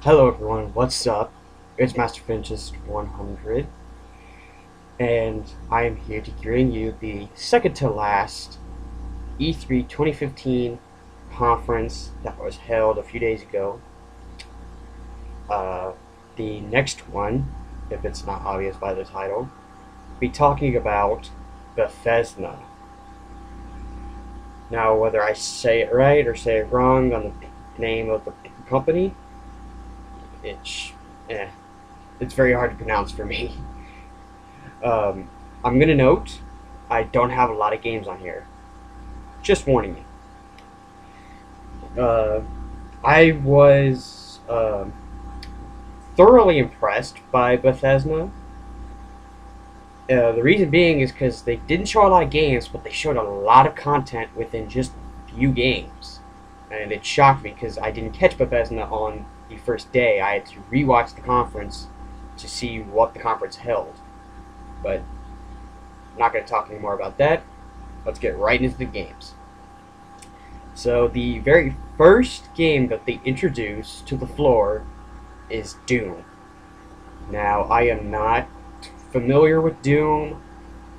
Hello everyone, what's up? It's Master Finch's 100, and I am here to bring you the second to last E3 2015 conference that was held a few days ago. Uh, the next one, if it's not obvious by the title, will be talking about Bethesda. Now, whether I say it right or say it wrong on the name of the company, it's, eh, it's very hard to pronounce for me. I'm gonna note I don't have a lot of games on here. Just warning you. I was thoroughly impressed by Bethesda. The reason being is because they didn't show a lot of games, but they showed a lot of content within just a few games. And it shocked me because I didn't catch Bethesda on the first day. I had to rewatch the conference to see what the conference held. But I'm not going to talk anymore about that. Let's get right into the games. So the very first game that they introduced to the floor is Doom. Now, I am not familiar with Doom.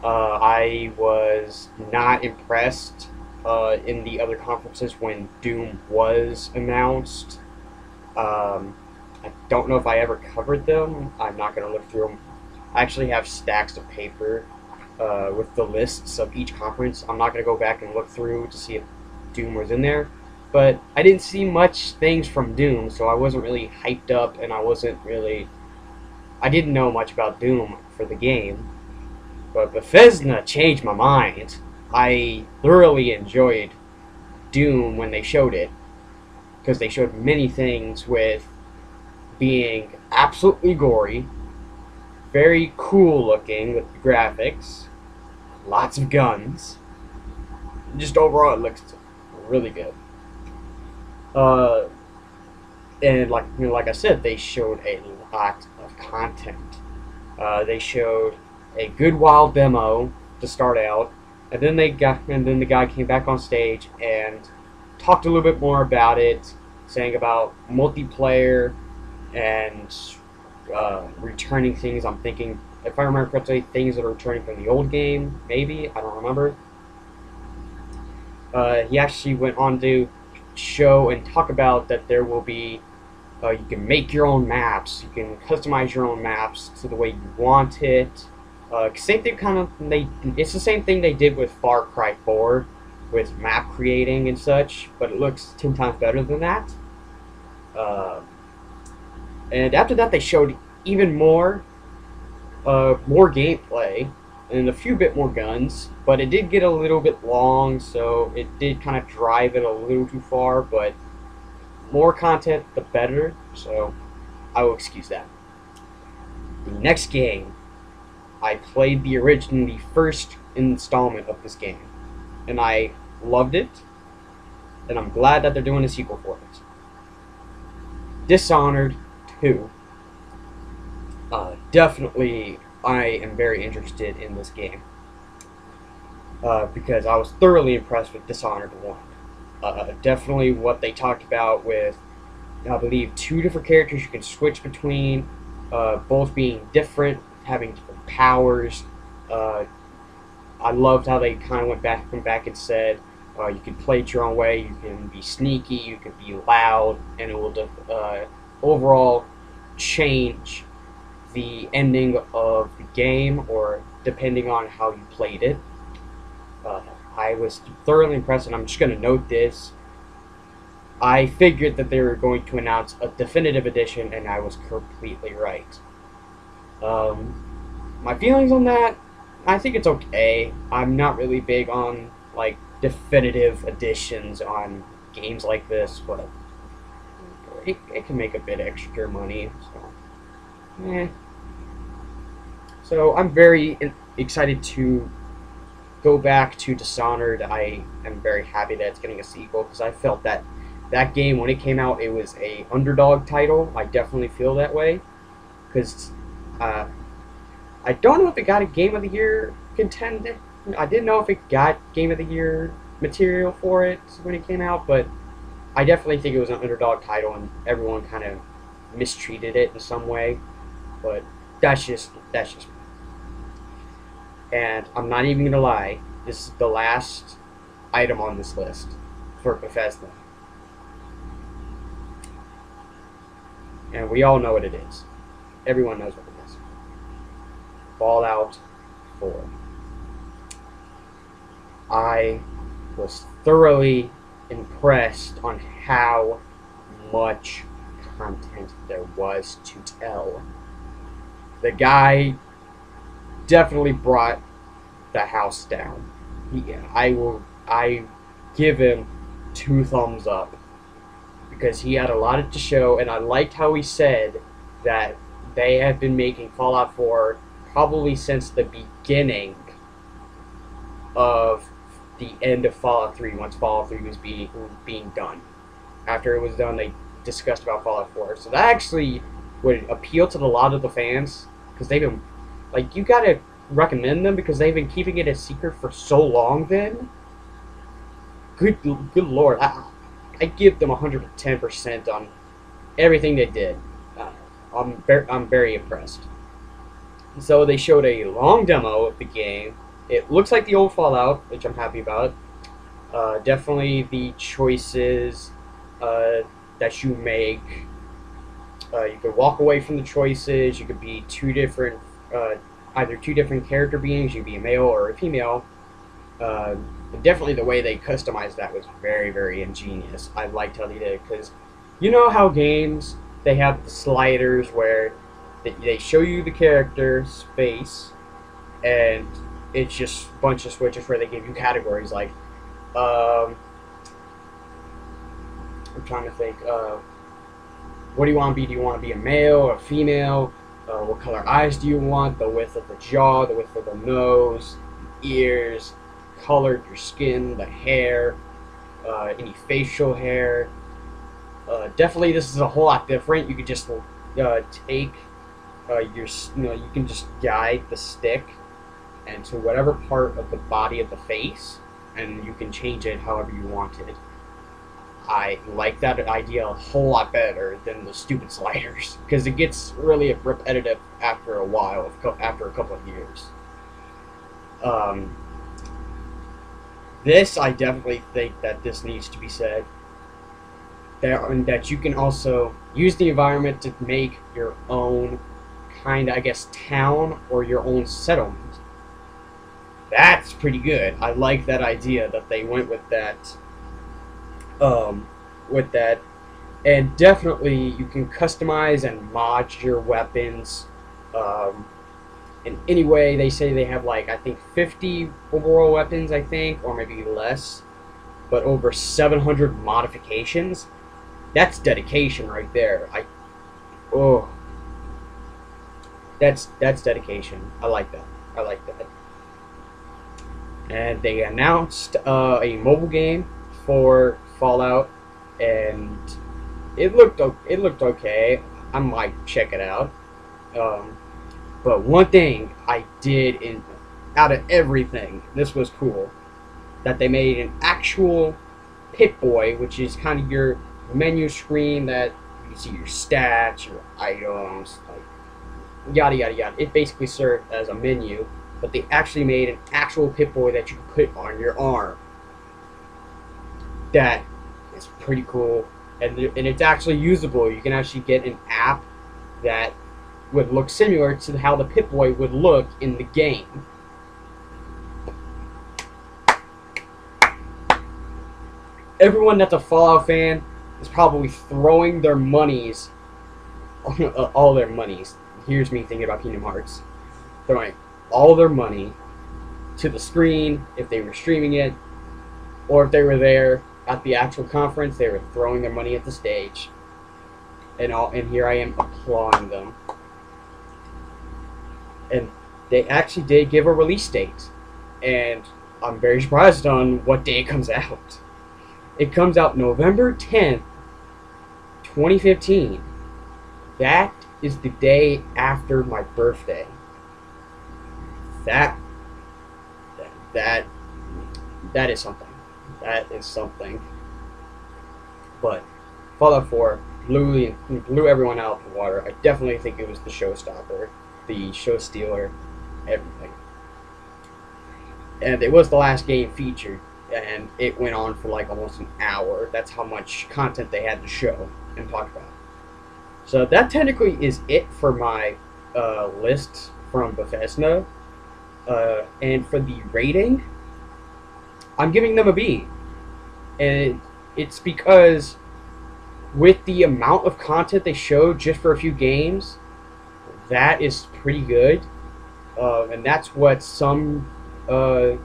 I was not impressed in the other conferences when Doom was announced. I don't know if I ever covered them. I'm not going to look through them. I actually have stacks of paper with the lists of each conference. I'm not going to go back and look through to see if Doom was in there. But I didn't see much things from Doom, so I wasn't really hyped up, and I didn't know much about Doom for the game. But Bethesda changed my mind. I thoroughly enjoyed Doom when they showed it, because they showed many things with being absolutely gory, very cool looking with the graphics, lots of guns. Just overall, it looks really good. Uh, and like I said, they showed a lot of content. They showed a good wild demo to start out, and then the guy came back on stage and talked a little bit more about it, saying about multiplayer and returning things. I'm thinking, if I remember correctly, things that are returning from the old game. Maybe, I don't remember. He actually went on to show and talk about that there will be you can make your own maps. You can customize your own maps to the way you want it. Same thing, it's the same thing they did with Far Cry 4 with map creating and such, but it looks 10 times better than that. And after that, they showed even more gameplay and a few bit more guns, but it did get a little bit long, so it did kind of drive it a little too far, but more content, the better, so I will excuse that. The next game, I played the first installment of this game, and I loved it, and I'm glad that they're doing a sequel for it. Dishonored 2. Definitely, I am very interested in this game, because I was thoroughly impressed with Dishonored 1. Definitely what they talked about with, I believe, two different characters you can switch between, both being different, having different powers. I loved how they kind of went back and said you can play it your own way, you can be sneaky, you can be loud, and it will overall change the ending of the game, or depending on how you played it. I was thoroughly impressed, and I'm just going to note this. I figured that they were going to announce a definitive edition, and I was completely right. My feelings on that, I think it's okay. I'm not really big on like definitive editions on games like this, but it can make a bit extra money. So I'm very excited to go back to Dishonored. I am very happy that it's getting a sequel, because I felt that game, when it came out, it was a underdog title. I definitely feel that way, because I don't know if it got a Game of the Year contender. I didn't know if it got Game of the Year material for it when it came out, but I definitely think it was an underdog title, and everyone kind of mistreated it in some way, but that's just. And I'm not even gonna lie, this is the last item on this list for Bethesda, and we all know what it is. Everyone knows what it is. Fallout 4. I was thoroughly impressed on how much content there was to tell. The guy definitely brought the house down. I give him 2 thumbs up because he had a lot to show, and I liked how he said that they have been making Fallout 4 probably since the beginning of the end of Fallout 3, once Fallout 3 was being done. After it was done, they discussed about Fallout 4. So that actually would appeal to a lot of the fans, because they've been, like, you gotta recommend them because they've been keeping it a secret for so long then. Good lord. I give them 110% on everything they did. I'm very impressed. So they showed a long demo of the game. It looks like the old Fallout, which I'm happy about. Definitely the choices that you make. You could walk away from the choices. You could be either two different character beings. You could be a male or a female. Definitely the way they customized that was very, very ingenious. I liked how they did it, because you know how games, they have the sliders where they show you the character's face, and it's just a bunch of switches where they give you categories like, I'm trying to think, what do you want to be? Do you want to be a male or a female? What color eyes do you want? The width of the jaw, the width of the nose, ears, color of your skin, the hair, any facial hair. Definitely this is a whole lot different. You could just take you can just guide the stick into whatever part of the body of the face, and you can change it however you want it. I like that idea a whole lot better than the stupid sliders, because it gets really repetitive after a while, after a couple of years. I definitely think that this needs to be said. That you can also use the environment to make your own kind of, I guess, town or your own settlement. That's pretty good. I like that idea that they went with that. And definitely you can customize and mod your weapons. In any way, they say they have, like, I think 50 overall weapons, I think, or maybe less, but over 700 modifications. That's dedication right there. That's dedication. I like that. I like that. And they announced a mobile game for Fallout, and it looked okay. I might check it out. But one thing I did out of everything, this was cool, that they made an actual Pip-Boy, which is kind of your menu screen that you can see your stats, your items, like yada yada yada. It basically served as a menu, but they actually made an actual Pip-Boy that you could put on your arm. That is pretty cool, and it's actually usable. You can actually get an app that would look similar to how the Pip-Boy would look in the game. Everyone that's a Fallout fan is probably throwing their monies, all their monies. Here's me thinking about Kingdom Hearts. Throwing all their money to the screen if they were streaming it, or if they were there at the actual conference, they were throwing their money at the stage. And here I am applauding them. And they actually did give a release date, and I'm very surprised on what day it comes out. It comes out November 10th, 2015. That is the day after my birthday. That is something. That is something. But Fallout 4, blew everyone out of the water. I definitely think it was the showstopper, the show stealer, everything. And it was the last game featured, and it went on for like almost an hour. That's how much content they had to show and talk about. So that technically is it for my list from Bethesda. And for the rating, I'm giving them a B. And it's because with the amount of content they showed just for a few games, that is pretty good. And that's what some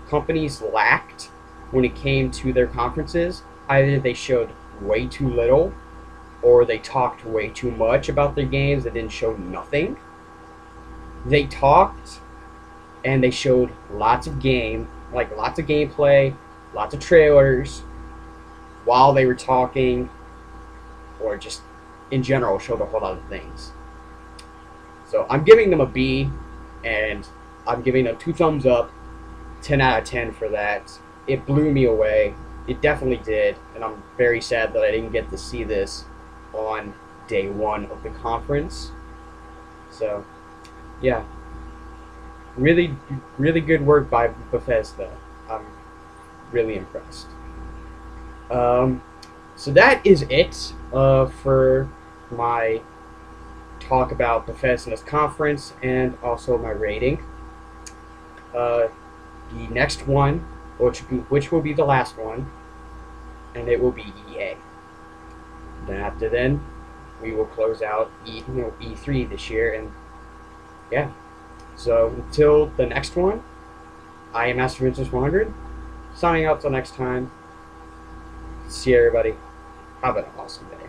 companies lacked when it came to their conferences. Either they showed way too little, or they talked way too much about their games that didn't show nothing. They talked and they showed lots of lots of gameplay, lots of trailers while they were talking, or just in general showed a whole lot of things. So I'm giving them a B, and I'm giving them 2 thumbs up, 10 out of 10 for that. It blew me away. It definitely did, and I'm very sad that I didn't get to see this on day 1 of the conference. So, yeah. Really, really good work by Bethesda. I'm really impressed. So that is it for my talk about Bethesda's conference and also my rating. The next one, which will be the last one, and it will be EA. Then after then, we will close out E3 this year, and yeah. So until the next one, I am Master Princess 100, signing out till next time. See everybody. Have an awesome day.